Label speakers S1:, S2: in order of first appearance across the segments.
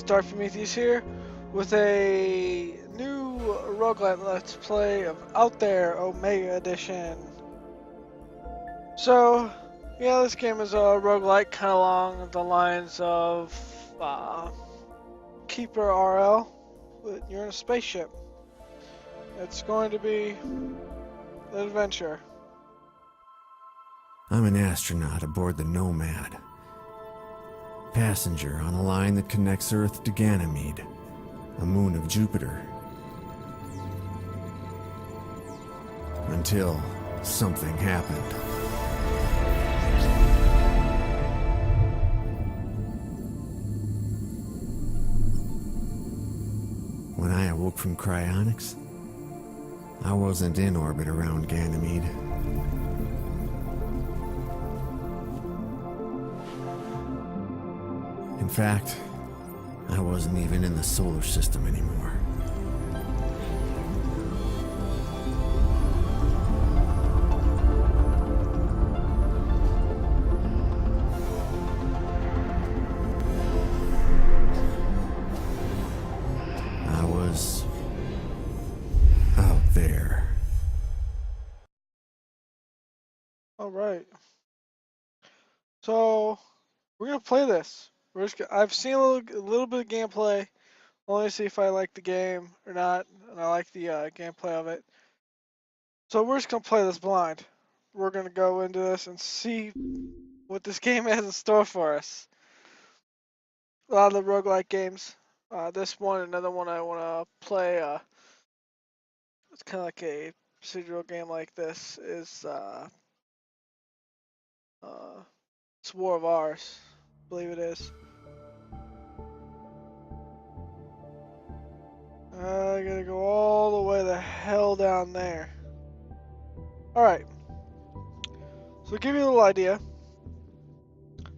S1: Dark Prometheus here with a new roguelite let's play of Out There Omega Edition. So, yeah, this game is a roguelite kind of along the lines of Keeper RL, but you're in a spaceship. It's going to be an adventure.
S2: I'm an astronaut aboard the Nomad. Passenger on a line that connects Earth to Ganymede, a moon of Jupiter. Until something happened. When I awoke from cryonics, I wasn't in orbit around Ganymede. In fact, I wasn't even in the solar system anymore. I was out there.
S1: Alright. So, we're going to play this. I've seen a little bit of gameplay. Only to see if I like the game or not, and I like the gameplay of it. So we're just gonna play this blind. We're gonna go into this and see what this game has in store for us. A lot of the roguelike games. This one, another one I want to play. It's kind of like a procedural game like this. Is it's War of Ours, I believe it is. I gotta go all the way the hell down there. Alright. So to give you a little idea.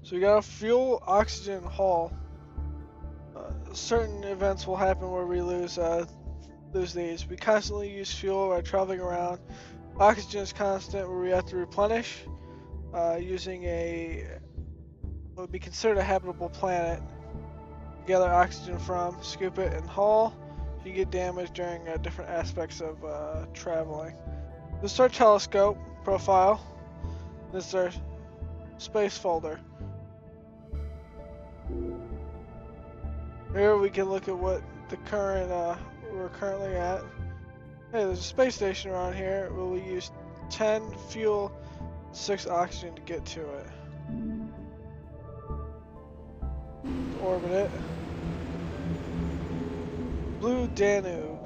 S1: So you got a fuel, oxygen, hull. Certain events will happen where we lose these. We constantly use fuel while traveling around. Oxygen is constant where we have to replenish using what would be considered a habitable planet. Gather oxygen from, scoop it, and hull. You get damaged during different aspects of traveling. This is our telescope profile. This is our space folder. Here we can look at what the current we're currently at. Hey, there's a space station around here. Well, we use 10 fuel, 6 oxygen to get to it. Orbit it. Blue Danube.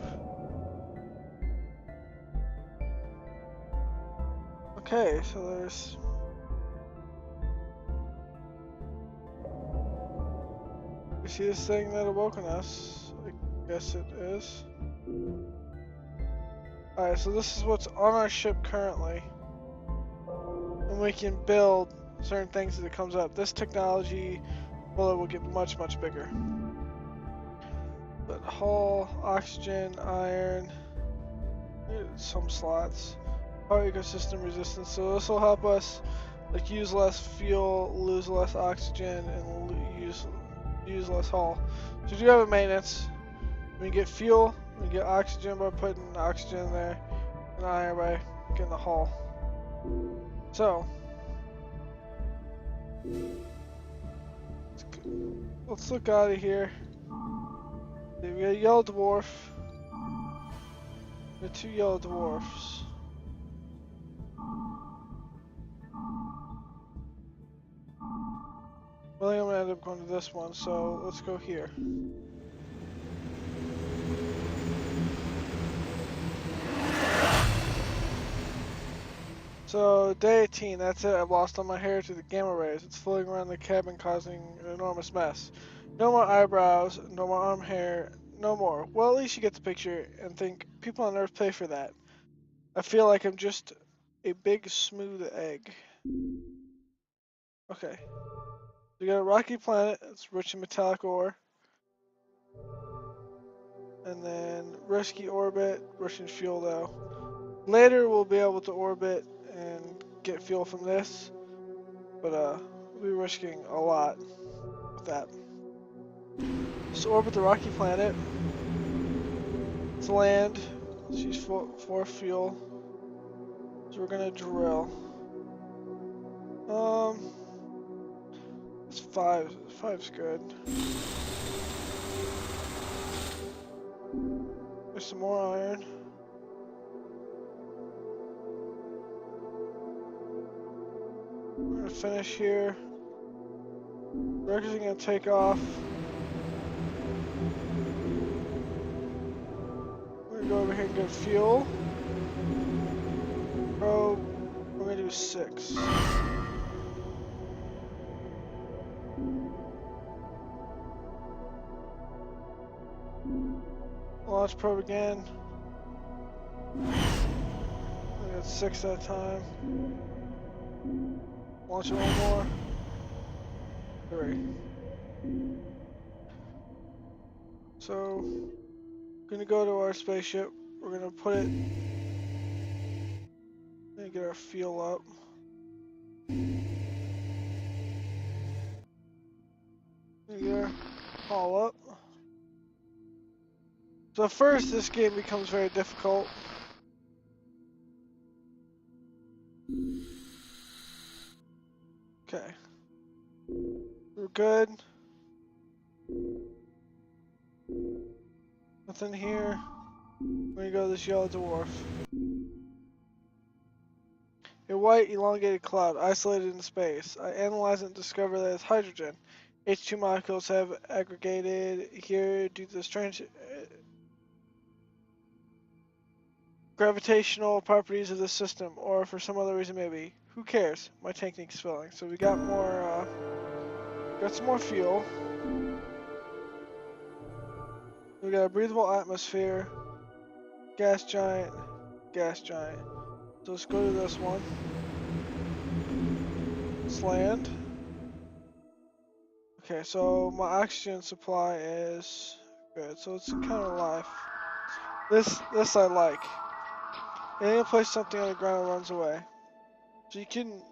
S1: Okay, so there's. You see this thing that awoken us? I guess it is. Alright, so this is what's on our ship currently. And we can build certain things as it comes up. This technology, well, it will get much, much bigger. But hull, oxygen, iron, some slots. Power ecosystem resistance. So this will help us like use less fuel, lose less oxygen, and use less hull. So do have a maintenance. We get fuel, we get oxygen by putting oxygen in there, and iron by getting the hull. So let's look out of here. We got a yellow dwarf. We got 2 yellow dwarfs. Well, I'm gonna end up going to this one, so let's go here. So, day 18, that's it. I've lost all my hair to the gamma rays. It's floating around the cabin causing an enormous mess. No more eyebrows, no more arm hair, no more. Well, at least you get the picture and think, people on Earth pay for that. I feel like I'm just a big smooth egg. Okay. We got a rocky planet, it's rich in metallic ore. And then risky orbit, rich in fuel though. Later we'll be able to orbit and get fuel from this. But we'll be risking a lot with that. Just orbit the rocky planet. Let's land. Let's use for fuel. So we're gonna drill. It's 5. 5's good. There's some more iron. We're gonna finish here. Wrecker's gonna take off. We're gonna go over here and get fuel. Bro, we're gonna do 6. Launch probe again. We got 6 that time. Launch it one more. 3. So, we're gonna go to our spaceship. We're gonna put it. Gonna get our fuel up. Gonna haul up. So first, this game becomes very difficult. Okay. We're good. Nothing here. We're gonna go to this yellow dwarf. A white elongated cloud isolated in space. I analyze it and discover that it's hydrogen. H2 molecules have aggregated here due to the strange gravitational properties of the system, or for some other reason maybe. Who cares? My tank needs filling. So we got more, got some more fuel. We got a breathable atmosphere, gas giant, gas giant. So let's go to this one. Let's land. Okay, so my oxygen supply is good. So it's kind of life. This I like. Any place something on the ground runs away. So you can.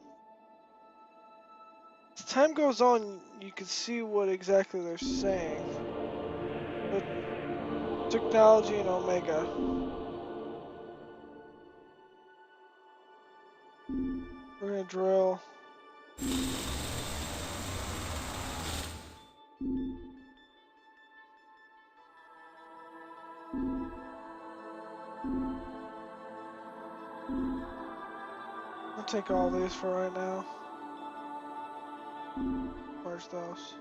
S1: As time goes on, you can see what exactly they're saying. But technology and Omega. We're gonna drill. I'll take all these for right now. Where's those?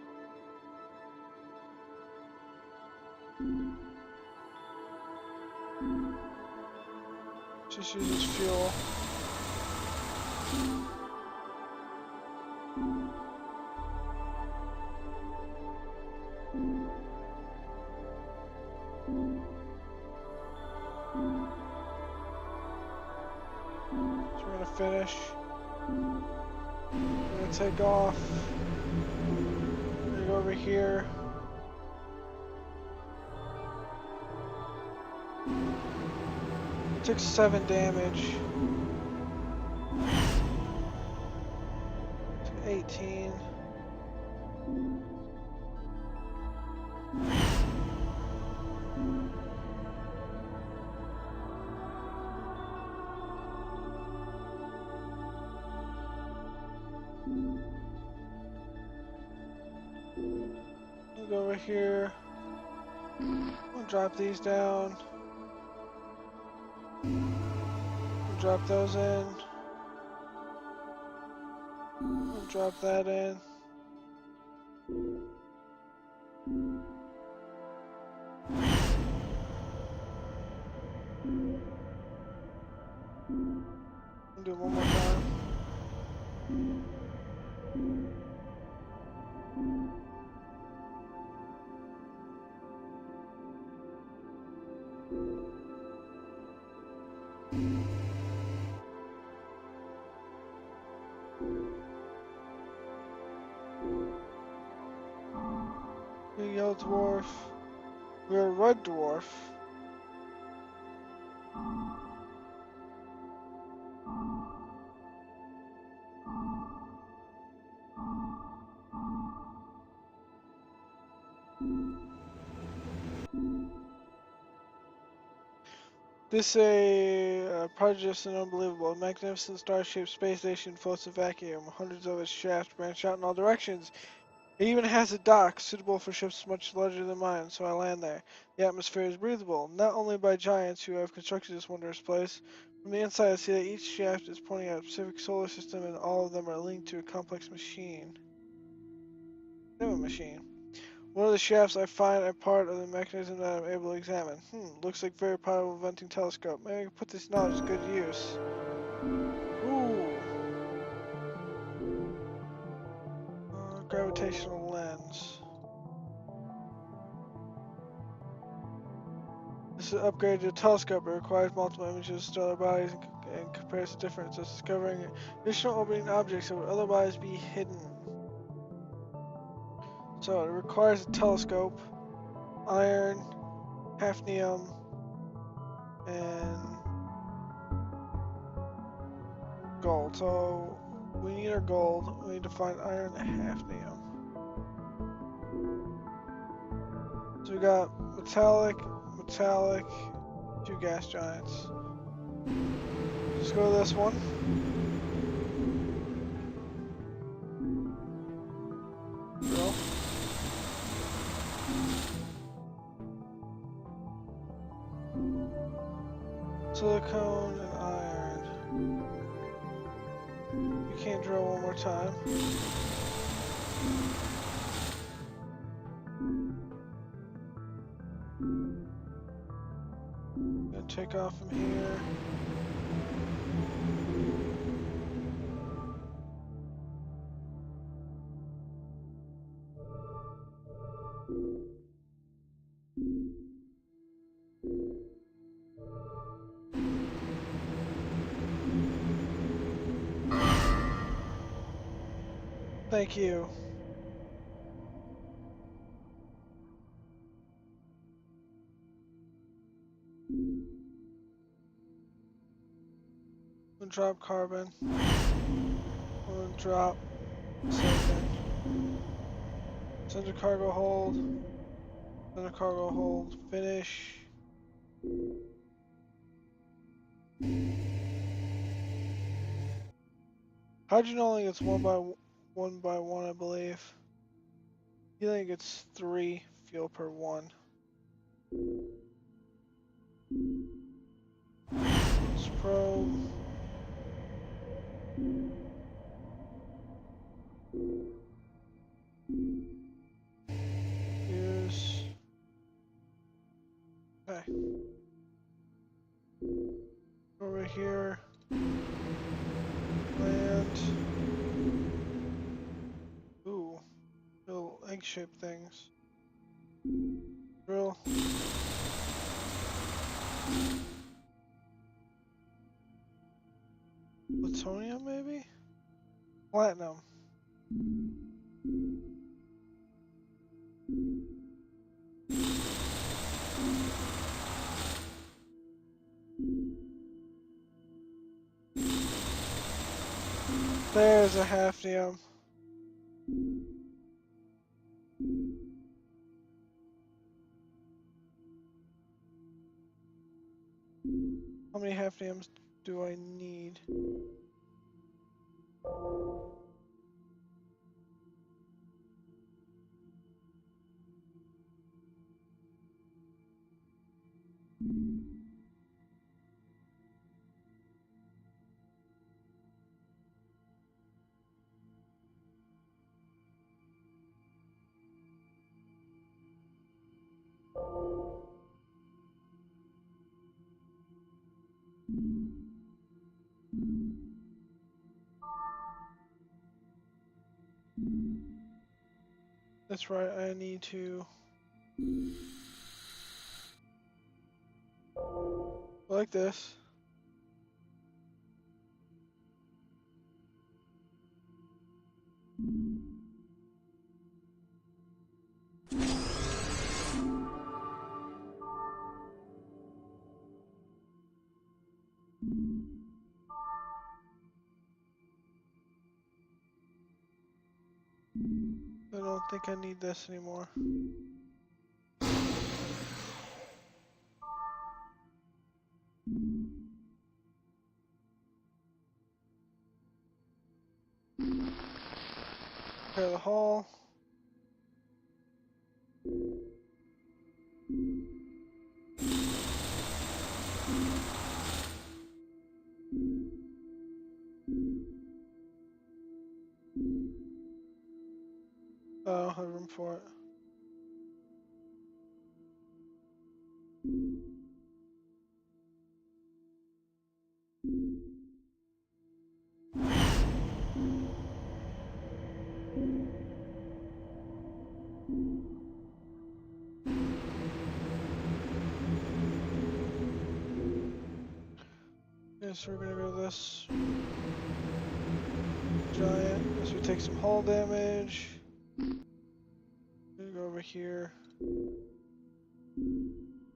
S1: Just use this fuel. So we're gonna finish. We're gonna take off. We're gonna go over here. Took 7 damage. 18. We'll go over here. We'll drop these down. We'll drop those in. We'll drop that in. We'll do it one more time. Big yellow dwarf. We're a red dwarf. This a prodigious and unbelievable. A magnificent star-shaped space station floats in vacuum. Hundreds of its shafts branch out in all directions. It even has a dock suitable for ships much larger than mine, so I land there. The atmosphere is breathable, not only by giants who have constructed this wondrous place. From the inside, I see that each shaft is pointing at a specific solar system, and all of them are linked to a complex machine. Machine. One of the shafts I find a part of the mechanism that I'm able to examine. Looks like very powerful venting telescope. Maybe I can put this knowledge to good use. Ooh. Gravitational lens. This is upgraded to a telescope. It requires multiple images of stellar bodies and compares the difference, thus discovering additional orbiting objects that would otherwise be hidden. So it requires a telescope, iron, hafnium, and gold. So we need our gold. We need to find iron and hafnium. So we got metallic, two gas giants. Let's go to this one. Drill. Silicone and iron. You can't drill one more time. Gonna take off from here. Thank you. We'll drop carbon. We'll drop silicon. Send a cargo hold. Send a cargo hold. Finish. Hydrogen gets one by one, I believe. Helium gets 3 fuel per 1. Let's probe. Use. Okay. Over here. Land. Ooh. Little egg-shaped things. Drill. Plutonium, maybe? Platinum. There's a hafnium. How many hafniums do I need? That's right, I need to... like this. I don't think I need this anymore. Repair the hull. Oh, I don't have room for it. Okay, so we're gonna go this giant as we take some hull damage. Gonna go over here.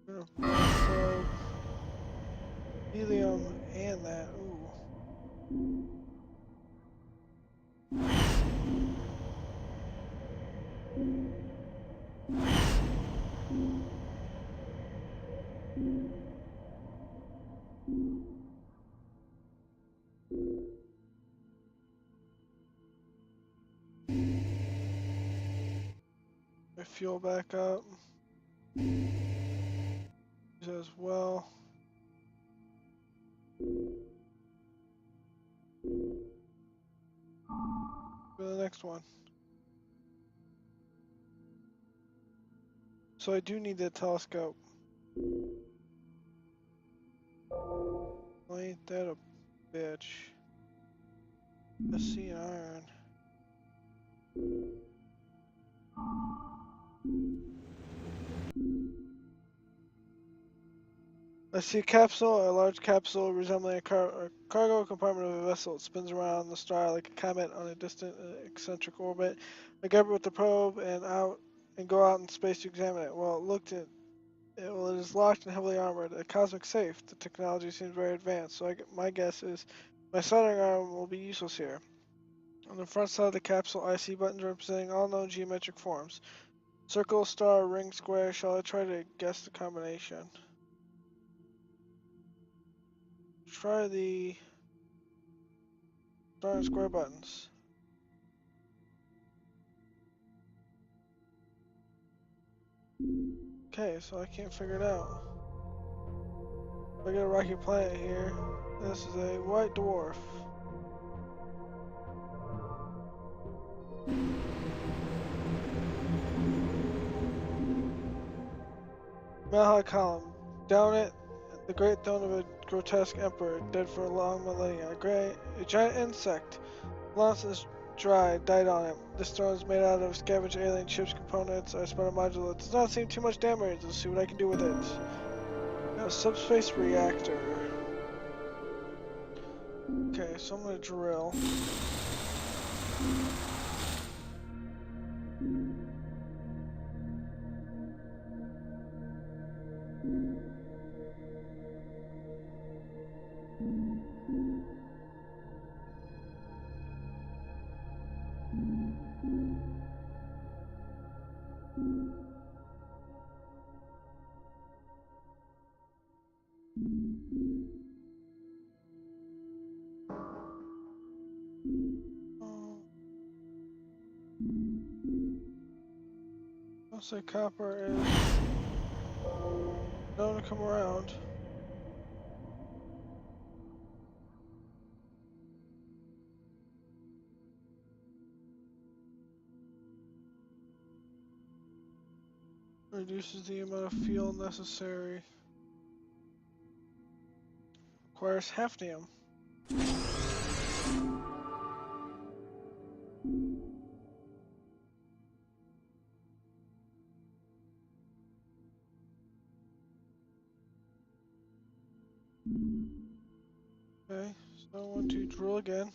S1: Gonna probe helium and that. Ooh. My fuel back up. As well. For the next one. So I do need that telescope. Well, ain't that a bitch? I see an iron. I see a capsule, a large capsule resembling a cargo compartment of a vessel. It spins around the star like a comet on a distant eccentric orbit. I grab it with the probe and go out in space to examine it. Well, it is locked and heavily armored. A cosmic safe. The technology seems very advanced, so my guess is my soldering arm will be useless here. On the front side of the capsule, I see buttons representing all known geometric forms. Circle, star, ring, square. Shall I try to guess the combination? Try the star and square buttons. Okay, so I can't figure it out. I got a rocky planet here. This is a white dwarf. Malha column. Down it, the great throne of a grotesque emperor, dead for a long millennia. A giant insect. Launched is dry, died on it. This throne is made out of scavenged alien chips components. I spun a module. It does not seem too much damage. Let's see what I can do with it. Now, subspace reactor. Okay, so I'm gonna drill. I'll say copper is known to come around. Reduces the amount of fuel necessary. Requires hafnium. Okay, so I want to drill again.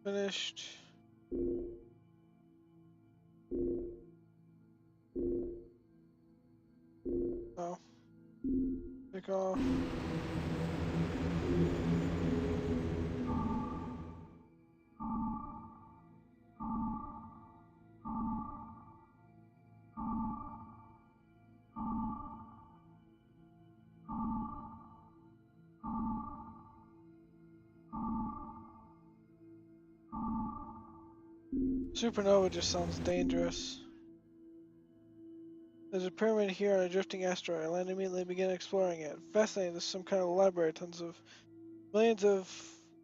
S1: Finished. Oh. Take off. Supernova just sounds dangerous. There's a pyramid here on a drifting asteroid. I land immediately and begin exploring it. Fascinating, this is some kind of library. Tons of millions of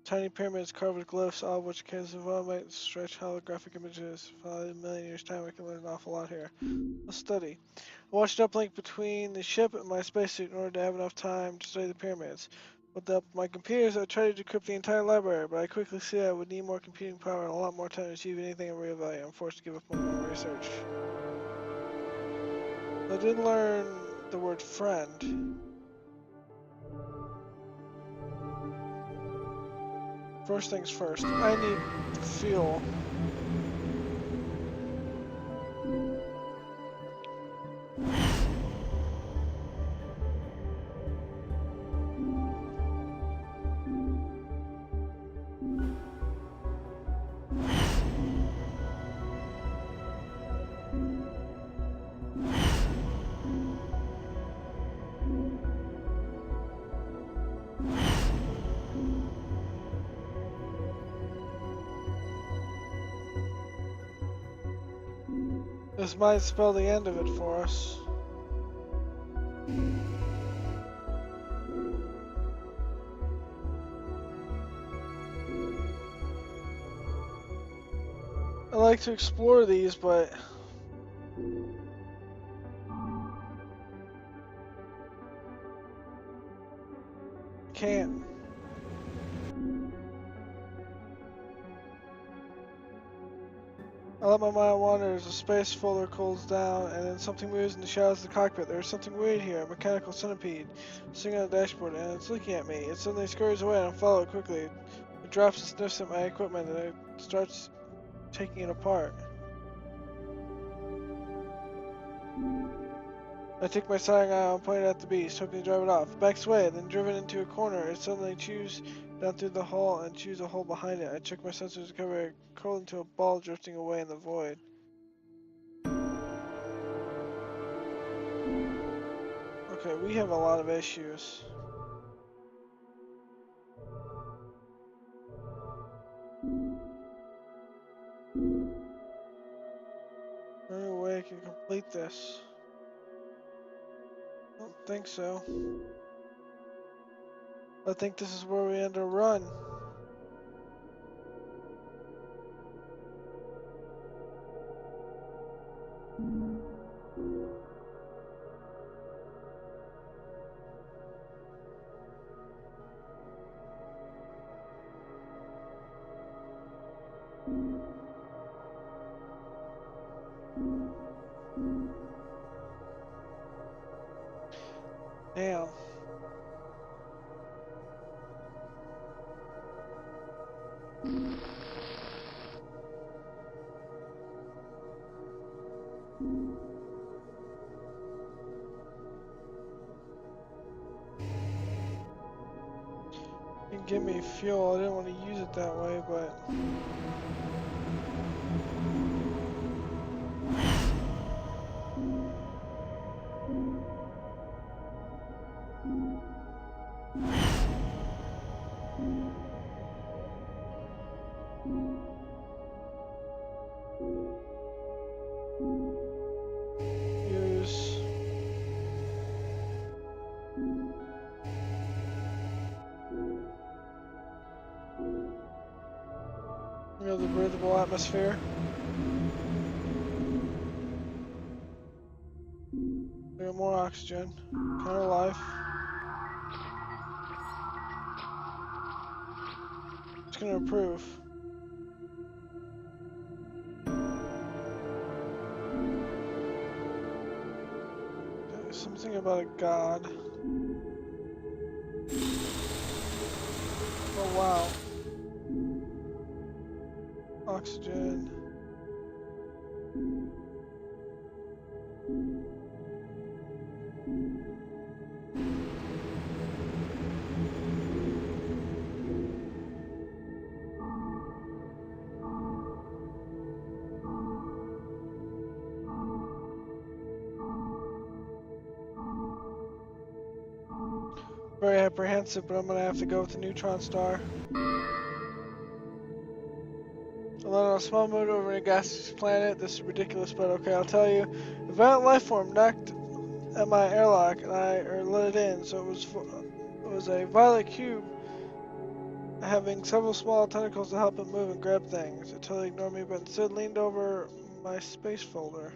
S1: tiny pyramids carved with glyphs, all of which can might stretch holographic images. Probably a million years' time, I can learn an awful lot here. Let's study. I watched an uplink between the ship and my spacesuit in order to have enough time to study the pyramids. With the help of my computers, I tried to decrypt the entire library, but I quickly see I would need more computing power and a lot more time to achieve anything of real value. I'm forced to give up on my research. I did learn the word friend. First things first, I need fuel. This might spell the end of it for us. I like to explore these, but can't. I let my mind wander as the space folder cools down, and then something moves in the shadows of the cockpit. There's something weird here, a mechanical centipede sitting on the dashboard, and it's looking at me. It suddenly scurries away, and I follow it quickly. It drops and sniffs at my equipment, and it starts taking it apart. I take my sighting eye and point it at the beast, hoping to drive it off. It backs away, then driven into a corner, it suddenly chews down through the hull and chews a hole behind it. I check my sensors to cover it, curled into a ball drifting away in the void. Okay, we have a lot of issues. Any way I can complete this? I don't think so. I think this is where we end our run. Damn. You can give me fuel. I didn't want to use it that way, but use. You know, the breathable atmosphere. We got more oxygen. Counter life. It's gonna improve. Something about a god. Oh wow. Oxygen. Very apprehensive, but I'm gonna have to go with the neutron star. I landed on a small moon over a gaseous planet. This is ridiculous, but okay, I'll tell you. A violent life form knocked at my airlock, and I let it in. So it was a violet cube having several small tentacles to help it move and grab things. It totally ignored me, but instead leaned over my space folder.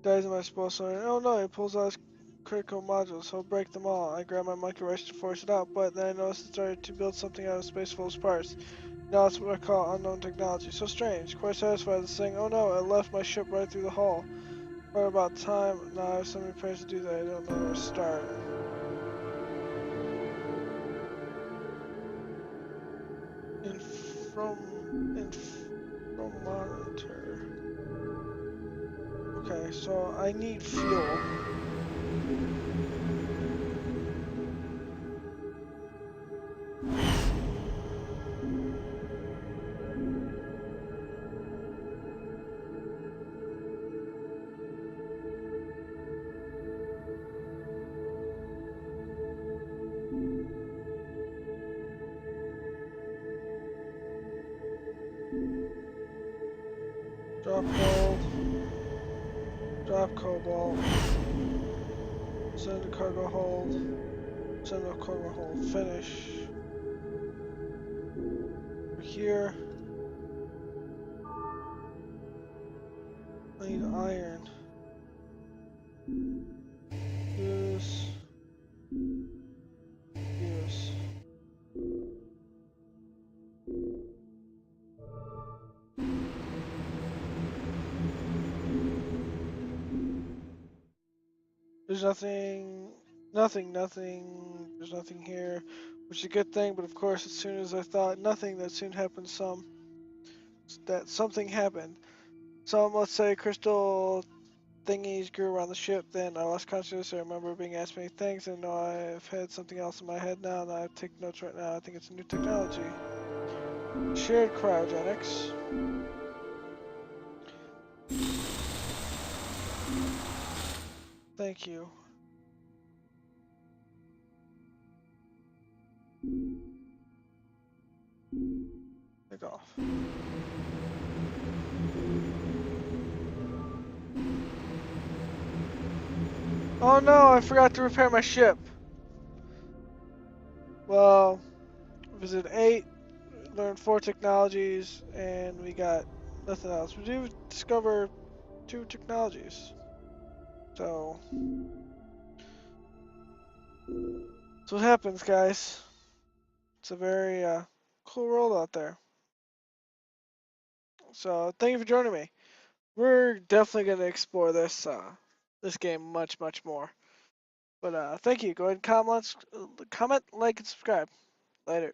S1: Dies in my space folder. Oh no, it pulls out his critical modules. He'll break them all. I grab my monkey wrench to force it out, but then I noticed it started to build something out of space folder's parts. Now that's what I call unknown technology. So strange. Quite satisfied with saying, oh no, I left my ship right through the hull. What about time? Now I have so many repairs to do that I don't know where to start. From monitor. Okay, so I need fuel. Drop gold. Drop cobalt. Send to cargo hold. Send to cargo hold. Finish. Over here. I need iron. Use. Use. There's nothing. There's nothing here, which is a good thing. But of course, as soon as I thought nothing, that soon happened. Something happened. Some, let's say, crystal thingies grew around the ship. Then I lost consciousness. I remember being asked many things, and now I've had something else in my head now, and I take notes right now. I think it's a new technology. Shared cryogenics. Thank you. Take off. Oh no, I forgot to repair my ship. Well, visit 8, learn 4 technologies, and we got nothing else. We do discover 2 technologies. So, that's what happens, guys. It's a very cool world out there. So, thank you for joining me. We're definitely going to explore this game much more. But thank you. Go ahead and comment, like, and subscribe. Later.